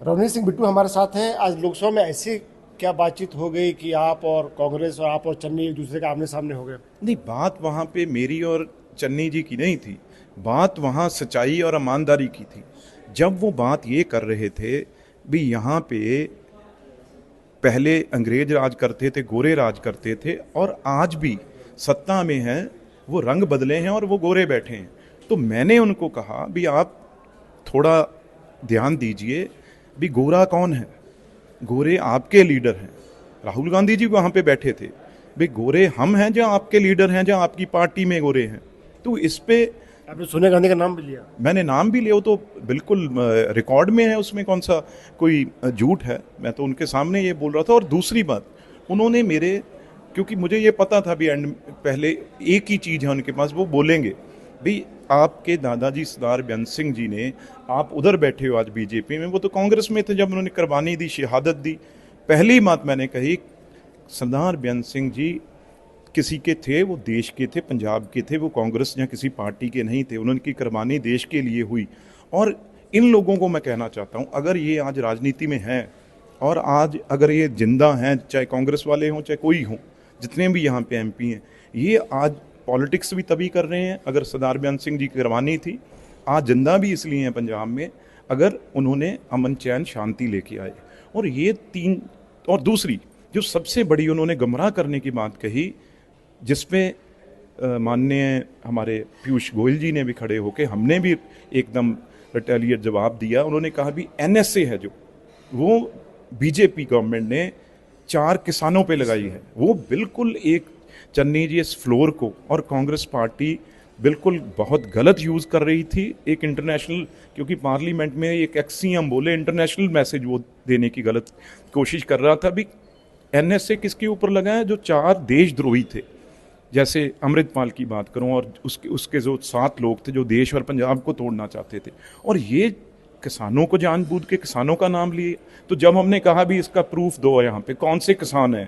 रवनीत सिंह बिट्टू हमारे साथ हैं। आज लोकसभा में ऐसी क्या बातचीत हो गई कि आप और कांग्रेस और आप और चन्नी एक दूसरे के आमने सामने हो गए? नहीं, बात वहाँ पे मेरी और चन्नी जी की नहीं थी। बात वहाँ सच्चाई और ईमानदारी की थी। जब वो बात ये कर रहे थे भी यहाँ पे पहले अंग्रेज राज करते थे, गोरे राज करते थे, और आज भी सत्ता में हैं, वो रंग बदले हैं और वो गोरे बैठे हैं। तो मैंने उनको कहा भी आप थोड़ा ध्यान दीजिए, भी गोरा कौन है? गोरे आपके लीडर हैं। राहुल गांधी जी वहाँ पे बैठे थे। भाई गोरे हम हैं जहाँ आपके लीडर हैं, जहाँ आपकी पार्टी में गोरे हैं। तो इस पे आपने सोनिया गांधी का नाम भी लिया। मैंने नाम भी लिया, वो तो बिल्कुल रिकॉर्ड में है, उसमें कौन सा कोई झूठ है। मैं तो उनके सामने ये बोल रहा था। और दूसरी बात, उन्होंने मेरे, क्योंकि मुझे ये पता था भी एंड पहले एक ही चीज़ है उनके पास, वो बोलेंगे भी आपके दादाजी सरदार बेअंत सिंह जी ने, आप उधर बैठे हो आज बीजेपी में, वो तो कांग्रेस में थे जब उन्होंने कुर्बानी दी, शहादत दी। पहली बात मैंने कही, सरदार बेअंत सिंह जी किसी के थे, वो देश के थे, पंजाब के थे, वो कांग्रेस या किसी पार्टी के नहीं थे। उनकी कुर्बानी देश के लिए हुई। और इन लोगों को मैं कहना चाहता हूँ, अगर ये आज राजनीति में हैं और आज अगर ये जिंदा हैं, चाहे कांग्रेस वाले हों चाहे कोई हों, जितने भी यहाँ पे एमपी हैं, ये आज पॉलिटिक्स भी तभी कर रहे हैं। अगर सरदार बेअंत सिंह जी की कुर्बानी थी, आज जिंदा भी इसलिए हैं पंजाब में, अगर उन्होंने अमन चैन शांति लेके आए। और ये तीन, और दूसरी जो सबसे बड़ी उन्होंने गुमराह करने की बात कही, जिसपे माननीय हमारे पीयूष गोयल जी ने भी खड़े होके, हमने भी एकदम रिटेलिएट जवाब दिया। उन्होंने कहा भी एनएसए है जो, वो बीजेपी गवर्नमेंट ने 4 किसानों पे लगाई है। वो बिल्कुल एक, चन्नी जी इस फ्लोर को और कांग्रेस पार्टी बिल्कुल बहुत गलत यूज़ कर रही थी। एक इंटरनेशनल, क्योंकि पार्लियामेंट में एक एक्सीएम बोले, इंटरनेशनल मैसेज वो देने की गलत कोशिश कर रहा था। भी एनएसए किसके ऊपर लगा है? जो 4 देशद्रोही थे। जैसे अमृतपाल की बात करूं, और उसके जो 7 लोग थे जो देश और पंजाब को तोड़ना चाहते थे, और ये किसानों को जानबूझ के किसानों का नाम लिए। तो जब हमने कहा भी इसका प्रूफ दो, यहाँ पे कौन से किसान हैं,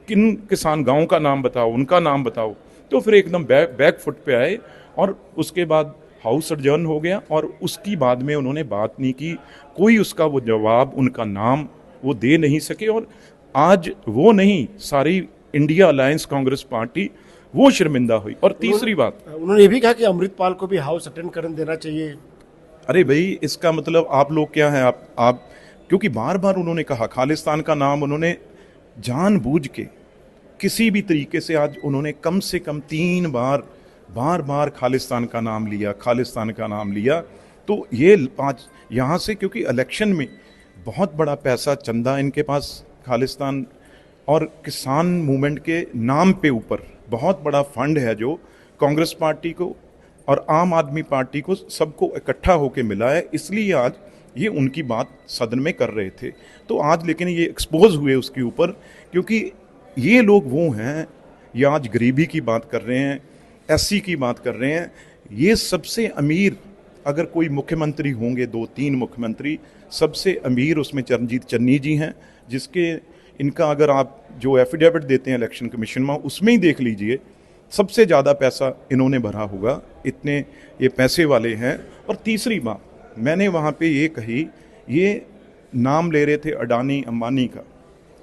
किन किसान, गांव का नाम बताओ, उनका नाम बताओ, तो फिर एकदम बैक फुट पे आए। और उसके बाद हाउस एडजर्न हो गया, और उसकी बाद में उन्होंने बात नहीं की, कोई उसका वो जवाब, उनका नाम वो दे नहीं सके। और आज वो नहीं, सारी इंडिया अलायंस कांग्रेस पार्टी वो शर्मिंदा हुई। और तीसरी बात, उन्होंने ये भी कहा कि अमृतपाल को भी हाउस अटेंड करने देना चाहिए। अरे भाई, इसका मतलब आप लोग क्या हैं? आप क्योंकि बार बार उन्होंने कहा, खालिस्तान का नाम उन्होंने जानबूझ के किसी भी तरीके से, आज उन्होंने कम से कम 3 बार बार खालिस्तान का नाम लिया, खालिस्तान का नाम लिया। तो ये 5 यहाँ से, क्योंकि इलेक्शन में बहुत बड़ा पैसा, चंदा इनके पास खालिस्तान और किसान मूवमेंट के नाम पे ऊपर बहुत बड़ा फंड है जो कांग्रेस पार्टी को और आम आदमी पार्टी को, सबको इकट्ठा होके मिला है। इसलिए आज ये उनकी बात सदन में कर रहे थे। तो आज लेकिन ये एक्सपोज हुए उसके ऊपर, क्योंकि ये लोग वो हैं, ये आज गरीबी की बात कर रहे हैं, एससी की बात कर रहे हैं। ये सबसे अमीर, अगर कोई मुख्यमंत्री होंगे, 2-3 मुख्यमंत्री, सबसे अमीर उसमें चरणजीत चन्नी जी हैं, जिसके, इनका अगर आप जो एफिडेविट देते हैं इलेक्शन कमीशन में, उसमें ही देख लीजिए, सबसे ज़्यादा पैसा इन्होंने भरा होगा, इतने ये पैसे वाले हैं। और तीसरी बात मैंने वहाँ पे ये कही, ये नाम ले रहे थे अडानी अंबानी का।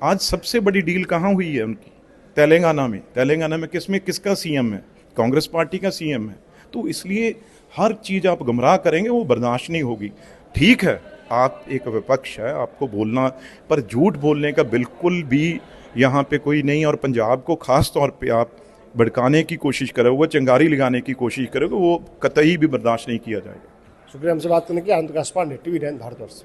आज सबसे बड़ी डील कहाँ हुई है उनकी? तेलंगाना में। तेलंगाना में किसका सीएम है? कांग्रेस पार्टी का सीएम है। तो इसलिए हर चीज़ आप गुमराह करेंगे, वो बर्दाश्त नहीं होगी। ठीक है, आप एक विपक्ष है, आपको बोलना, पर झूठ बोलने का बिल्कुल भी यहाँ पे कोई नहीं। और पंजाब को खास तौर पे आप भड़काने की कोशिश करोगे, चिंगारी लगाने की कोशिश करोगे, वो कतई भी बर्दाश्त नहीं किया जाएगा। शुक्रिया हमसे बात करने के लिए। आनंद पांडे, टीवी 9 भारतवर्ष।